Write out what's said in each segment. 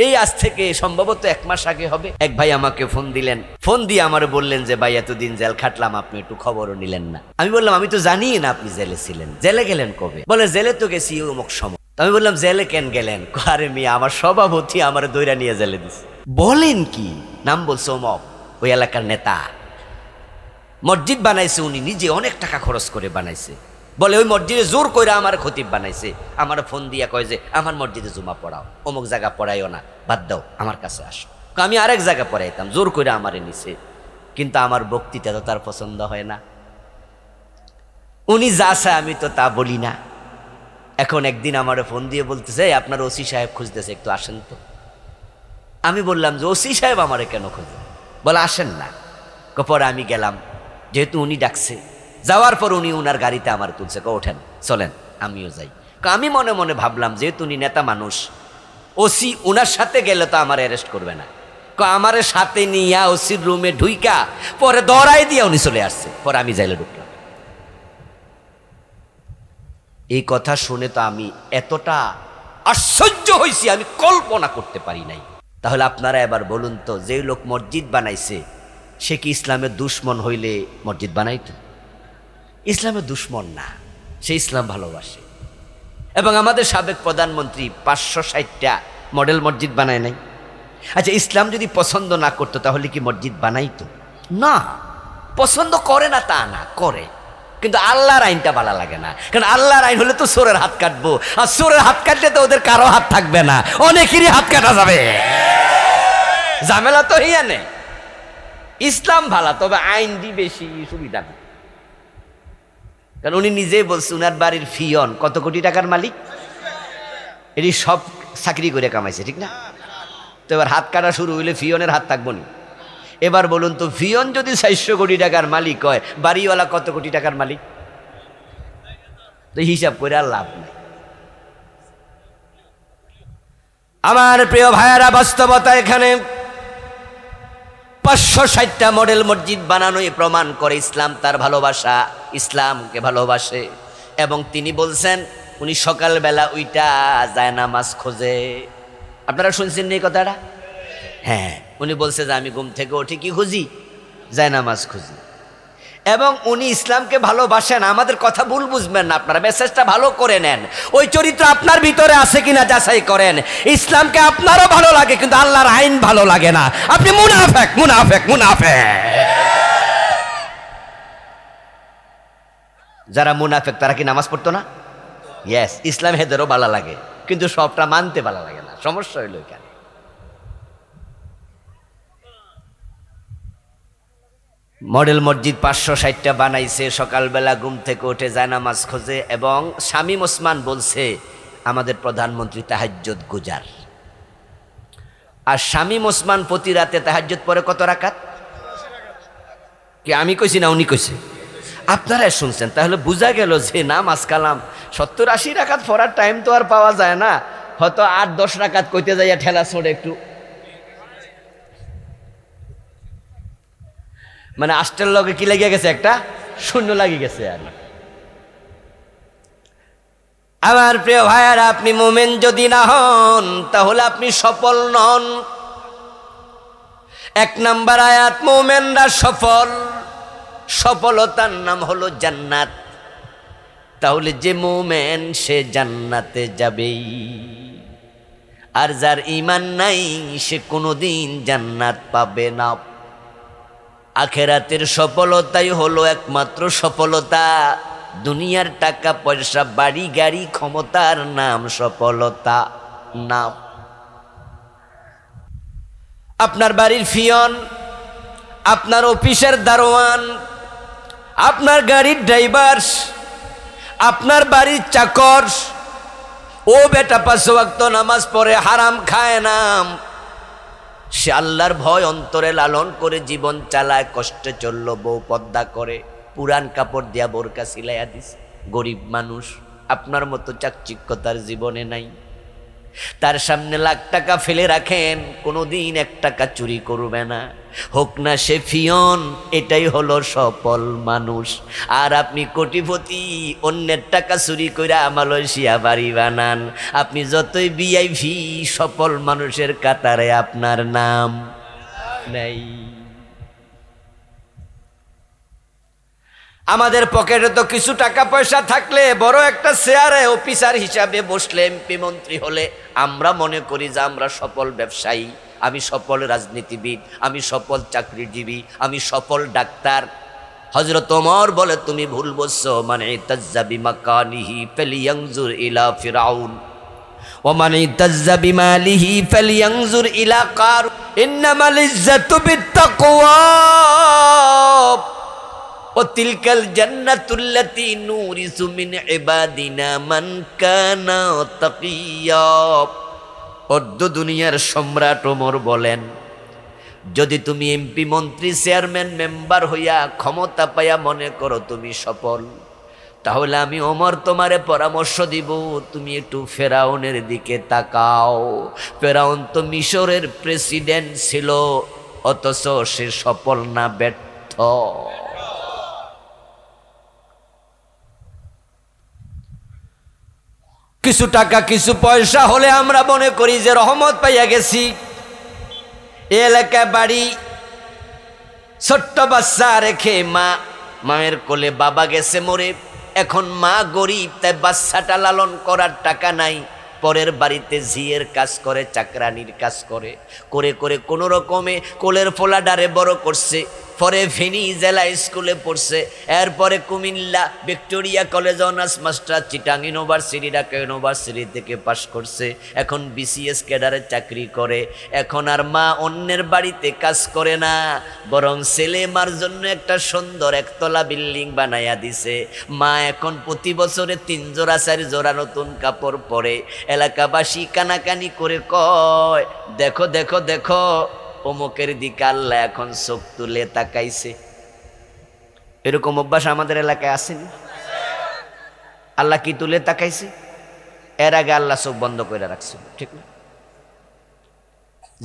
এই আজ থেকে সম্ভবত 1 মাস আগে হবে। এক ভাই আমাকে ফোন দিলেন, ফোন দিয়ে আমার বললেন যে ভাই এতদিন জেল খাটলাম, আপনি একটু খবরও নিলেন না। আমি বললাম আমি তো জানি না আপনি জেলে ছিলেন, জেলে গেলেন কবে? বলে জেলে তো গেছি অমুক সময়। আমি বললাম জেলে কেন গেলেন? আরে মিয়া আমার সভাপতি আমার দইরা নিয়ে জেলে দিছে। বলেন কি? নাম বলছে অমক, ওই এলাকার নেতা। মসজিদ বানাইছে উনি নিজে, অনেক টাকা খরচ করে বানাইছে। বলে ওই মসজিদে জোর করে আমার খতিব বানাইছে। আমার ফোন দিয়া কয় যে আমার মসজিদে জুমা পড়াও, অমুক জায়গা পড়াইও না, বাদ দাও, আমার কাছে আসো। আমি আরেক জায়গা পড়াইতাম, জোর করে আমারে নিছে। কিন্তু আমার বক্তৃতা তো তার পছন্দ হয় না। উনি যা চায় আমি তো তা বলি না। এখন একদিন আমার ফোন দিয়ে বলতেছে আপনার ওসি সাহেব খুঁজতেছে, একটু আসেন তো। আমি বললাম যে ওসি সাহেব আমারে কেন খুঁজে? বলে আসেন না। পরে আমি গেলাম, যেহেতু উনি ডাকছে। যাওয়ার পর উনি উনার গাড়িতে আমার তুলছে, ওঠেন চলেন আমিও যাই। আমি মনে মনে ভাবলাম যেহেতু উনি নেতা মানুষ, ওসি উনার সাথে গেলে তো আমার অ্যারেস্ট করবে না। আমার সাথে নিয়া ওসির রুমে ঢুইকা পরে দৌড়াই দিয়ে উনি চলে আসছে। পরে আমি জেলে ঢুকলাম। এই কথা শুনে তো আমি এতটা আশ্চর্য হয়েছি, আমি কল্পনা করতে পারি নাই। তাহলে আপনারা এবার বলুন তো, যে লোক মসজিদ বানাইছে সে কি ইসলামের দুশ্মন হইলে মসজিদ বানাইতো? ইসলামের দুশ্মন না, সে ইসলাম ভালোবাসে। এবং আমাদের সাবেক প্রধানমন্ত্রী 560টা মডেল মসজিদ বানায় নাই। আচ্ছা, ইসলাম যদি পছন্দ না করতো তাহলে কি মসজিদ বানাইতো? না, পছন্দ করে না তা না, করে। কিন্তু আল্লাহর আইনটা ভালো লাগে না, কারণ আল্লাহর আইন হলে তো চোরের হাত কাটবো, আর চোরের হাত কাটলে তো ওদের কারো হাত থাকবে না, অনেকেরই হাত কাটা যাবে। ঝামেলা তো হিয়া নেই। ইসলাম ভালো, তবে আইন দি বেশি সুবিধা না। কারণ উনি নিজেই বলছে উনার বাড়ির ফিয়ন কত কোটি টাকার মালিক, এটি সব চাকরি করে কামাইছে, ঠিক না? তো এবার হাত কাটা শুরু হইলে ফিয়নের হাত থাকবো না। এবার বলুন তো, ফিয়ন যদি 400 কোটি টাকার মালিক হয়, বাড়িওয়ালা কত কোটি টাকার মালিক? তো হিসাব করে আর লাভ নাই। আমার প্রিয় ভাইয়েরা, বাস্তবতা এখানে 560টা মডেল মসজিদ বানানোই প্রমাণ করে ইসলাম তার ভালোবাসা, ইসলামকে ভালোবাসে। এবং তিনি বলছেন উনি সকালবেলা উইটা যায় নামাজ খোঁজে। আপনারা শুনছেন এই কথাটা? হ্যাঁ, উনি বলছে যে আমি ঘুম থেকে উঠে কি খুঁজি? যায় নামাজ খুঁজি। এবং উনি ইসলামকে ভালোবাসেন। আমাদের কথা ভুল বুঝবেন না, আপনারা মেসেজটা ভালো করে নেন। ওই চরিত্র আপনার ভিতরে আছে কিনা যাচাই করেন। ইসলামকে আপনারও ভালো লাগে, কিন্তু আল্লাহর আইন ভালো লাগে না। আপনি মুনাফেক, মুনাফেক, মুনাফেক। যারা মুনাফেক তারা কি নামাজ পড়তো না? ইয়েস, ইসলাম হেদেরও ভালো লাগে, কিন্তু সবটা মানতে ভালো লাগে না। সমস্যা হইল এখানে। মডেল মসজিদ 560টা বানাইছে, সকালবেলা ঘুম থেকে উঠে যায় নামাজ খোঁজে। এবং শামীম ওসমান বলছে আমাদের প্রধানমন্ত্রী তাহাজ্জুদ গুজার। আর শামীম ওসমান প্রতি রাতে তাহাজ্জুদ পড়ে কত রাকাত? কি আমি কইছি না উনি কইছে? আপনারা শুনছেন। তাহলে বোঝা গেল যে নামাজ কালাম 70-80 রাকাত পড়ার টাইম তো আর পাওয়া যায় না। হয়তো 8-10 রাকাত কইতে যাইয়া ঠেলা ছোড়ে একটু, মানে আষ্টের লগে কি লেগে গেছে, একটা শূন্য লাগিয়ে গেছে। আর আমার প্রিয় ভাইয়ারা, আপনি মোমেন যদি না হন তাহলে আপনি সফল নন। 1 নাম্বার আয়াত, মোমেনরা সফল। সফলতার নাম হলো জান্নাত। তাহলে যে মোমেন সে জান্নাতে যাবেই, আর যার ঈমান নাই সে কোনোদিন জান্নাত পাবে না। আখেরাতের সফলতাই হলো একমাত্র সফলতা। দুনিয়ার টাকা পয়সা, বাড়ি গাড়ি, ক্ষমতার নাম সফলতা না। আপনার বাড়ির ফিয়ন, আপনার অফিসের দারোয়ান, আপনার গাড়ির ড্রাইভার, আপনার বাড়ির চাকর, ও বেটা 5 ওয়াক্ত নামাজ পড়ে, হারাম খায় না, সে আল্লাহর ভয় অন্তরে লালন করে জীবন চালায়, কষ্টে চলল, বউ পর্দা করে, পুরান কাপড় দিয়া বোরকা সিলাইয়া দিছে। গরিব মানুষ, আপনার মতো চাকচিক্যতার জীবনে নাই। তার সামনে লাখ টাকা ফেলে রাখেন, কোনোদিন 1 টাকা চুরি করবে না। হোক না সে ফিয়ন, এটাই হলো সফল মানুষ। আর আপনি কোটিপতি, অন্যের টাকা চুরি কইরা মালয়েশিয়া বাড়ি বানান, আপনি যতই ভিআইপি, সফল মানুষের কাতারে আপনার নাম নেই। আমাদের পকেটে তো কিছু টাকা পয়সা থাকলে, বড় একটা চেয়ারে অফিসার হিসাবে বসলে, এমপি মন্ত্রী হলে আমরা মনে করি যে আমরা সফল ব্যবসায়ী, আমি সফল রাজনীতিবিদ, আমি সফল চাকরিজীবী, আমি সফল ডাক্তার। হযরত ওমর বলে তুমি ভুল বলছো, মানে ইতাজ্জা বিমাকানিহি ফালিয়ানজুর ইলা ফিরাউন ওয়া মান ইতাজ্জা বিমালিহি ফালিয়ানজুর ইলা কারুন ইন্নামাল ইজ্জাতু বিত্তাকওয়া ও তিলকাল জান্নাতুল্লাতী নুরিসু মিন ইবাদিনা মান কানা তাকিয়া। অর্ধ দুনিয়ার সম্রাট ওমর বলেন, যদি তুমি এমপি মন্ত্রী চেয়ারম্যান মেম্বার হইয়া ক্ষমতা পাইয়া মনে করো তুমি সফল, তাহলে আমি ওমর তোমারে পরামর্শ দিব, তুমি একটু ফেরাউনের দিকে তাকাও। ফেরাউন তো মিশরের প্রেসিডেন্ট ছিল, অথচ সে সফল না ব্যর্থ। কিছু টাকা কিছু পয়সা হলে আমরা মনে করি যে রহমত পাইয়া গেছি। এ এলাকায় বাড়ি, ছোট্ট বাচ্চা রেখে মায়ের কোলে বাবা গেছে মরে, এখন মা গরিব, তাই বাচ্চাটা লালন করার টাকা নাই, পরের বাড়িতে ঝিয়ের কাজ করে, চাকরানির কাজ করে, করে করে কোনো রকমে কোলের ফোলাডারে বড় করছে। পরে ফেনী জেলা স্কুলে পড়ছে, এরপরে Comilla Victoria college honours master, Chittagong university, Dhaka university থেকে পাশ করছে, এখন বিসিএস ক্যাডারে চাকরি করে। এখন আর মা অন্যের বাড়িতে কাজ করে না, বরং ছেলে মার জন্য একটা সুন্দর একতলা বিল্ডিং বানাইয়া দিছে। মা এখন প্রতি বছরে 3 জোড়া 4 জোড়া নতুন কাপড় পরে। এলাকাবাসী কানাকানি করে কয়, দেখো দেখো দেখো, অমুকের দিকে আল্লাহ এখন চোখ তুলে তাকাইছে। এরকম অভ্যাস আমাদের এলাকায় আসেনি? আল্লাহ কি তুলে তাকাইছে? এর আগে আল্লাহ চোখ বন্ধ করে রাখছিল, ঠিক না?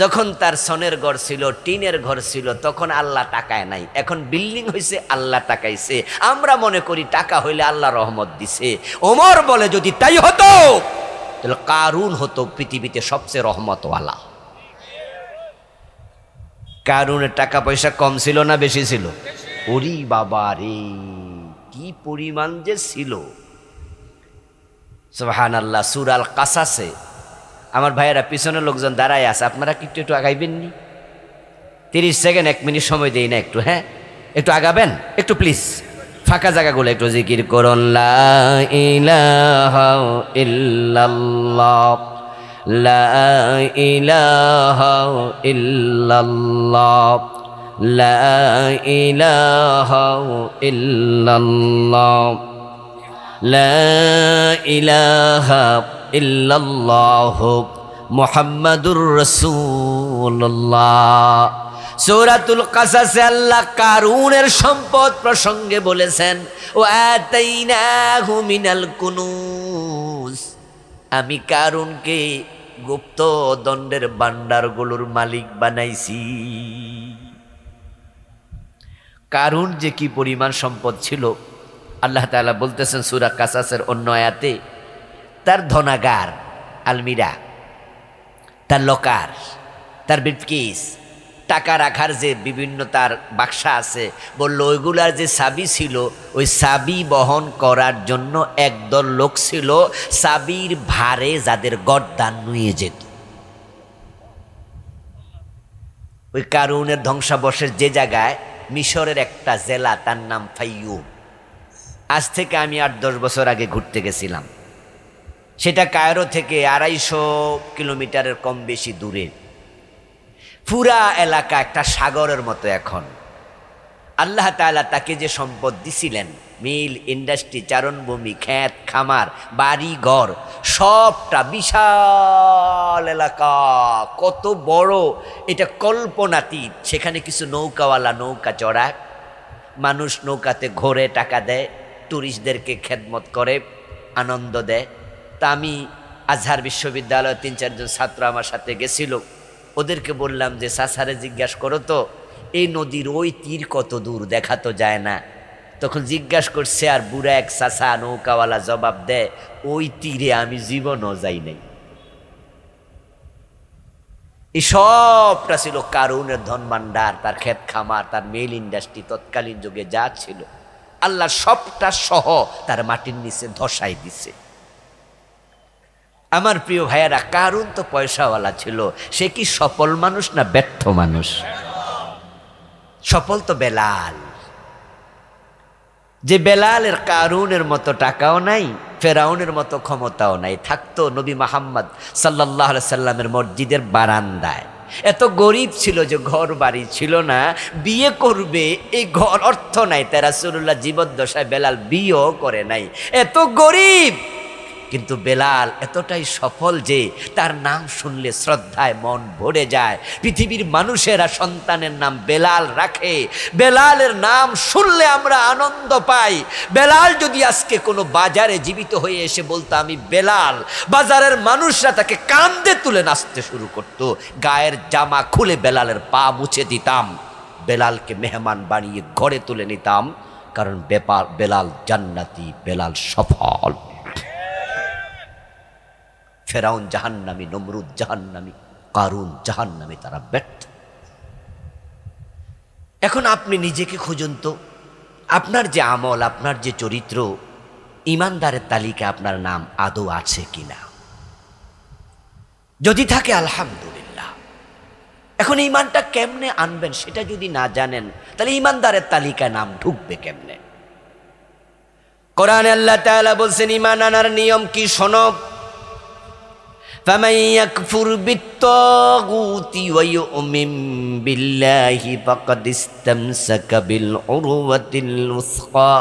যখন তার সনের ঘর ছিল, টিনের ঘর ছিল, তখন আল্লাহ তাকায় নাই। এখন বিল্ডিং হয়েছে, আল্লাহ তাকাইছে। আমরা মনে করি টাকা হইলে আল্লাহ রহমত দিছে। ওমর বলে যদি তাই হতো তাহলে কারুন হতো পৃথিবীতে সবচেয়ে রহমতওয়ালা। কারুনের টাকা পয়সা কম ছিল না বেশি ছিল? ওরে বাবা রে, কি পরিমাণ যে ছিল! সুবহানাল্লাহ। সূরা আল কাসাসে, আমার ভাইয়েরা পিছনে লোকজন দাঁড়ায় আছে, আপনারা কি একটু আগাইবেননি? 30 সেকেন্ড 1 মিনিট সময় দেই না একটু? হ্যাঁ, একটু আগাবেন একটু প্লিজ, ফাঁকা জায়গাগুলো একটু জিকির করুন। লা ইলাহা ইল্লাল্লাহ, লা ইলাহা ইল্লাল্লাহ, লা ইলাহা ইল্লাল্লাহ, লা ইলাহা ইল্লাল্লাহ মুহাম্মাদুর রাসূলুল্লাহ। সূরাতুল কাসাসে আল্লাহ কারুনের সম্পদ প্রসঙ্গে বলেছেন, ও আতাইনাহু মিনাল কুনুজ, আমি কারুনকে গুপ্ত দণ্ডের ভান্ডারগুলোর মালিক বানাইছি। কারুন যে কি পরিমাণ সম্পদ ছিল, আল্লাহ তাআলা বলতেছেন সূরা কাসাসের অন্য আয়াতে, তার ধনাগার, আলমিরা, তার লকার, তার ব্রিফকেস, টাকা রাখার যে বিভিন্ন তার বাক্সা আছে, বলল ওইগুলার যে চাবি ছিল, ওই চাবি বহন করার জন্য একদল লোক ছিল, চাবির ভারে যাদের গর্দান নুয়ে যেত। ওই কারুনের ধ্বংসাবশের যে জায়গায়, মিশরের একটা জেলা, তার নাম ফাইয়ুম। আজ থেকে আমি 8-10 বছর আগে ঘুরতে গেছিলাম। সেটা কায়রো থেকে 250 কিলোমিটারের কম বেশি দূরে। পুরা এলাকা একটা সাগরের মতো। এখন আল্লাহ তাআলা তাকে যে সম্পদ দিছিলেন, মিল, ইন্ডাস্ট্রি, চারণভূমি, ক্ষেত খামার, বাড়ি ঘর, সবটা বিশাল এলাকা, কত বড় এটা কল্পনাতীত। সেখানে কিছু নৌকাওয়ালা নৌকা চড়ায়, মানুষ নৌকাতে ঘোরে, টাকা দেয়, ট্যুরিস্টদেরকে খেদমত করে, আনন্দ দেয়। তা আমি আজহার বিশ্ববিদ্যালয়ের 3-4 জন ছাত্র আমার সাথে গেছিল, ওদেরকে বললাম যে চাচারে জিজ্ঞাসা করো তো, এই নদীর ওই তীর কত দূর দেখা তো যায় না। তখন জিজ্ঞাসা করছে, আর বুড়া এক চাচা নৌকাওয়ালা জবাব দেয়, ওই তীরে আমি জীবনও যাই নাই। এই সবটা ছিল কারুনের ধন ভাণ্ডার, তার ক্ষেত খামার, তার মেল ইন্ডাস্ট্রি, তৎকালীন যুগে যা ছিল আল্লাহ সবটা সহ তার মাটির নিচে ধসাই দিছে। আমার প্রিয় ভাইয়েরা, কারুন তো পয়সাওয়ালা ছিল, সে কি সফল মানুষ না ব্যর্থ মানুষ? সফল তো বেলাল। যে বেলালের কারুনের মতো টাকাও নাই, ফেরাউনের মতো ক্ষমতাও নাই, থাকতো নবী মুহাম্মদ সাল্লাল্লাহু আলাইহি সাল্লামের মসজিদের বারান্দায়। এত গরিব ছিল যে ঘর বাড়ি ছিল না, বিয়ে করবে এই ঘর অর্থ নাই, তাই রাসূলুল্লাহ জীবদ্দশায় বেলাল বিয়েও করে নাই। এত গরিব, কিন্তু বেলাল এতটাই সফল যে তার নাম শুনলে শ্রদ্ধায় মন ভরে যায়। পৃথিবীর মানুষেরা সন্তানের নাম বেলাল রাখে, বেলালের নাম শুনলে আমরা আনন্দ পাই। বেলাল যদি আজকে কোনো বাজারে জীবিত হয়ে এসে বলতো আমি বেলাল, বাজারের মানুষরা তাকে কান্দে তুলে নাচতে শুরু করত। গায়ের জামা খুলে বেলালের পা মুছে দিতাম, বেলালকে মেহমান বানিয়ে ঘরে তুলে নিতাম, কারণ বেলাল জান্নাতি, বেলাল সফল। ফেরাউন জাহান্নামী, নমরুদ জাহান্নামী, কারুন জাহান্নামী, তারা ব্যর্থ। এখন আপনি নিজেকে খুঁজুন তো, আপনার যে আমল, আপনার যে চরিত্র, ইমানদারের তালিকা আপনার নাম আদৌ আছে কিনা? যদি থাকে আলহামদুলিল্লাহ। এখন ইমানটা কেমনে আনবেন সেটা যদি না জানেন, তাহলে ইমানদারের তালিকায় নাম ঢুকবে কেমনে? কোরআনে আল্লাহ তাআলা বলছেন ইমান আনার নিয়ম কি শোনো। فمن يكفر بالطاغوت ويؤمن بالله فقد استمسك بالعروة الوثقى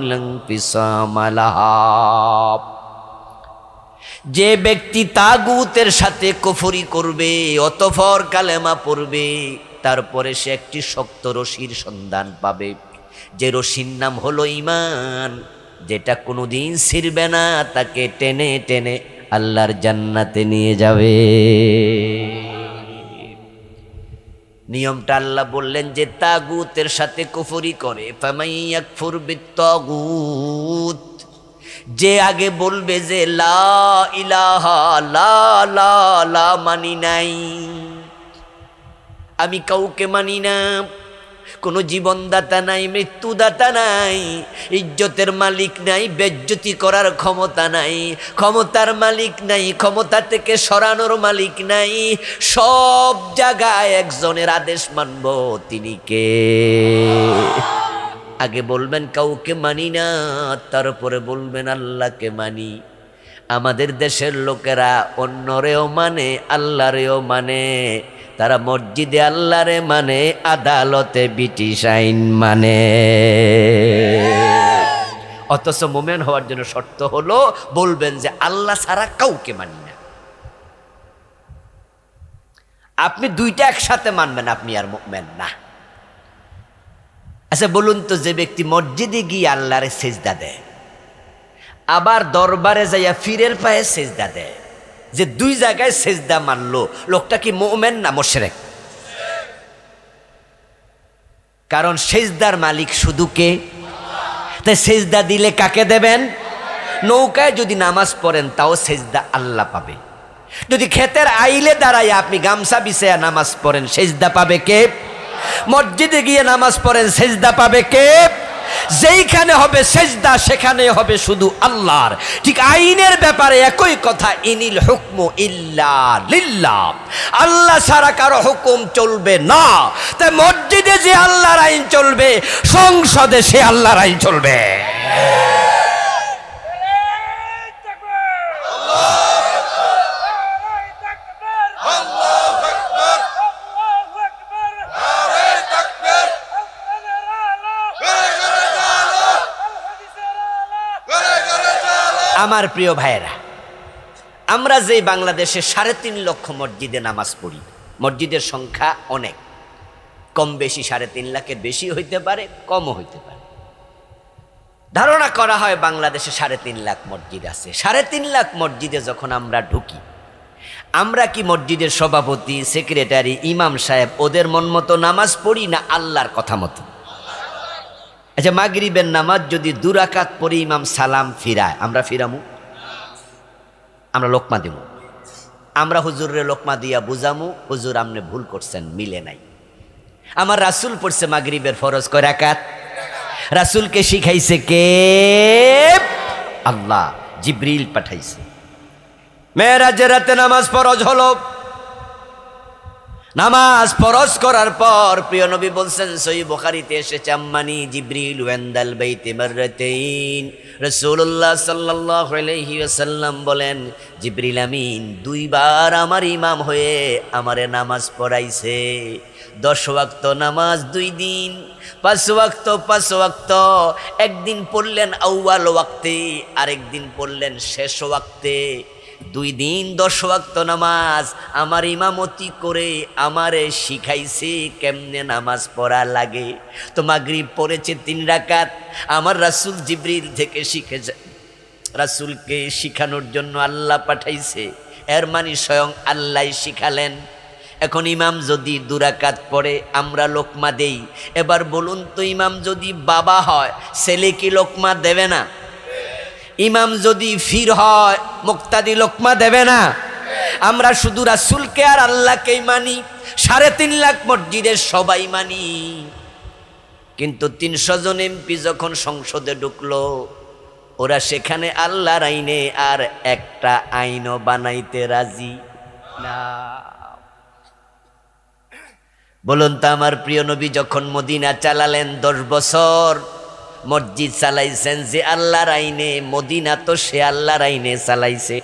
لا انفصام لها। যে ব্যক্তি তাগুতের সাথে কুফরি করবে, অতঃপর কালেমা পড়বে, তারপরে সে একটি শক্ত রশির সন্ধান পাবে, যে রশির নাম হলো ঈমান, যেটা কোনোদিন ছিঁড়বে না, তাকে টেনে টেনে আল্লাহর জান্নাতে নিয়ে যাবে। নিয়মটা আল্লাহ বললেন যে তাগুতের সাথে কুফরি করে, ফামান ইয়াকফুর বিত্তাগুত, যে আগে বলবে যে লা ইলাহা লা লা লা মানি নাই, আমি কাউকে মানি না, কোনো জীবনদাতা নাই, মৃত্যুদাতা নাই, ইজ্জতের মালিক নাই, বেজ্জতি করার ক্ষমতা নাই, ক্ষমতার মালিক নাই, ক্ষমতা থেকে সরানোর মালিক নাই, সব জায়গায় একজনের আদেশ মানব, তিনি কে? আগে বলবেন কাউকে মানি না, তারপরে বলবেন আল্লাহকে মানি। আমাদের দেশের লোকেরা অন্যরেও মানে, আল্লাহরেও মানে। তারা মসজিদে আল্লাহরে মানে, আদালতে ব্রিটিশ আইন মানে। অথচ মোমেন হওয়ার জন্য শর্ত হলো বলবেন যে আল্লাহ ছাড়া কাউকে মানি না। আপনি দুইটা একসাথে মানবেন, আপনি আর মোমেন না। আচ্ছা বলুন তো, যে ব্যক্তি মসজিদে গিয়ে আল্লাহরে সেজদা দেয়, আবার দরবারে যাইয়া ফিরের পায়ে সেজদা দেয়, যে দুই জায়গায় সেজদা মানলো, লোকটা কি মুমিন না মুশরিক? কারণ সেজদার মালিক শুধু কে? তাই সেজদা দিলে কাকে দেবেন? নৌকায় যদি নামাজ পড়েন তাও সেজদা আল্লাহ পাবে। যদি ক্ষেতের আইলে দাঁড়ায় আপনি গামছা বিছায়া নামাজ পড়েন, সেজদা পাবে কে? মসজিদে গিয়ে নামাজ পড়েন, সেজদা পাবে কে? যেইখানে হবে সেজদা সেখানে হবে শুধু আল্লাহর। ঠিক আইনের ব্যাপারে একই কথা, ইনিল হুকমু ইল্লা লিল্লাহ, আল্লাহ ছাড়া কারো হুকুম চলবে না। তাই মসজিদে যে আল্লাহর আইন চলবে, সংসদে সে আল্লাহর আইন চলবে। আমার প্রিয় ভাইয়েরা, আমরা যে বাংলাদেশে 3.5 লক্ষ মসজিদে নামাজ পড়ি, মসজিদের সংখ্যা অনেক, কম বেশি 3.5 লাখের বেশি হইতে পারে, কমও হইতে পারে। ধারণা করা হয় বাংলাদেশে 3.5 লাখ মসজিদ আছে। 3.5 লাখ মসজিদে যখন আমরা ঢুকি, আমরা কি মসজিদের সভাপতি, সেক্রেটারি, ইমাম সাহেব ওদের মন মতো নামাজ পড়ি না আল্লাহর কথা মতো? আচ্ছা, মাগরিবের নামাজ যদি 2 রাকাত পড়ে ইমাম সালাম ফিরায়, আমরা ফিরামু? আমরা লোকমা দিব, আমরা হুজুরের লোকমা দিয়া বুঝামু, হুজুর আপনি ভুল করছেন, মিলে নাই। আমার রাসূল পড়ছে মাগরিবের ফরজ কয় রাকাত? রাসূলকে শিখাইছে কে? আল্লাহ, জিবরিল পাঠাইছে। মেরাজের রাতে নামাজ ফরজ হলো। নামাজ ফরজ করার পর প্রিয় নবী বলছেন, সহিহ বুখারীতে এসেছে, আম্মানি জিবরিল ওয়ান্দাল বাইতে মাররাতাইন। রাসূলুল্লাহ সাল্লাল্লাহু আলাইহি ওয়াসাল্লাম বলেন, জিবরিল আমিন 2 বার আমার ইমাম হয়ে আমারে নামাজ পড়াইছে। 10 ওয়াক্ত নামাজ 2 দিন, 5 ওয়াক্ত 5 ওয়াক্ত। একদিন পড়লেন আউয়াল ওয়াক্তে, আরেকদিন পড়লেন শেষ ওয়াক্তে। 2 দিন 10 ওয়াক্ত নামাজ আমার ইমামতি করে আমারে শিখাইছে কেমনে নামাজ পড়া লাগে। তো মাগরিব পড়েছে 3 রাকাত, আমার রাসূল জিবরিল থেকে শিখেছে, রাসূলকে শিখানোর জন্য আল্লাহ পাঠাইছে, এর মানে স্বয়ং আল্লাহ শিখালেন। এখন ইমাম যদি 2 রাকাত পড়ে আমরা লোকমা দেই, এবার বলুন তো ইমাম যদি বাবা হয় ছেলে কি লোকমা দেবে না? ইমাম যদি ফির হয় মুক্তাদি লোকমা দেবে না? আমরা শুধু রাসূলকে আর আল্লাহকেই মানি, 3.5 লাখ মসজিদের সবাই মানি, কিন্তু 300 জন এমপি যখন সংসদে ঢুকলো, ওরা সেখানে আল্লাহর আইনে আর একটা আইনও বানাইতে রাজি না। বলুন তো, আমার প্রিয় নবী যখন মদিনা চালালেন 10 বছর মসজিদ চালাইছেন যে আল্লাহর আইনে, মদিনা তো সে আল্লাহর আইনে চালাইছে।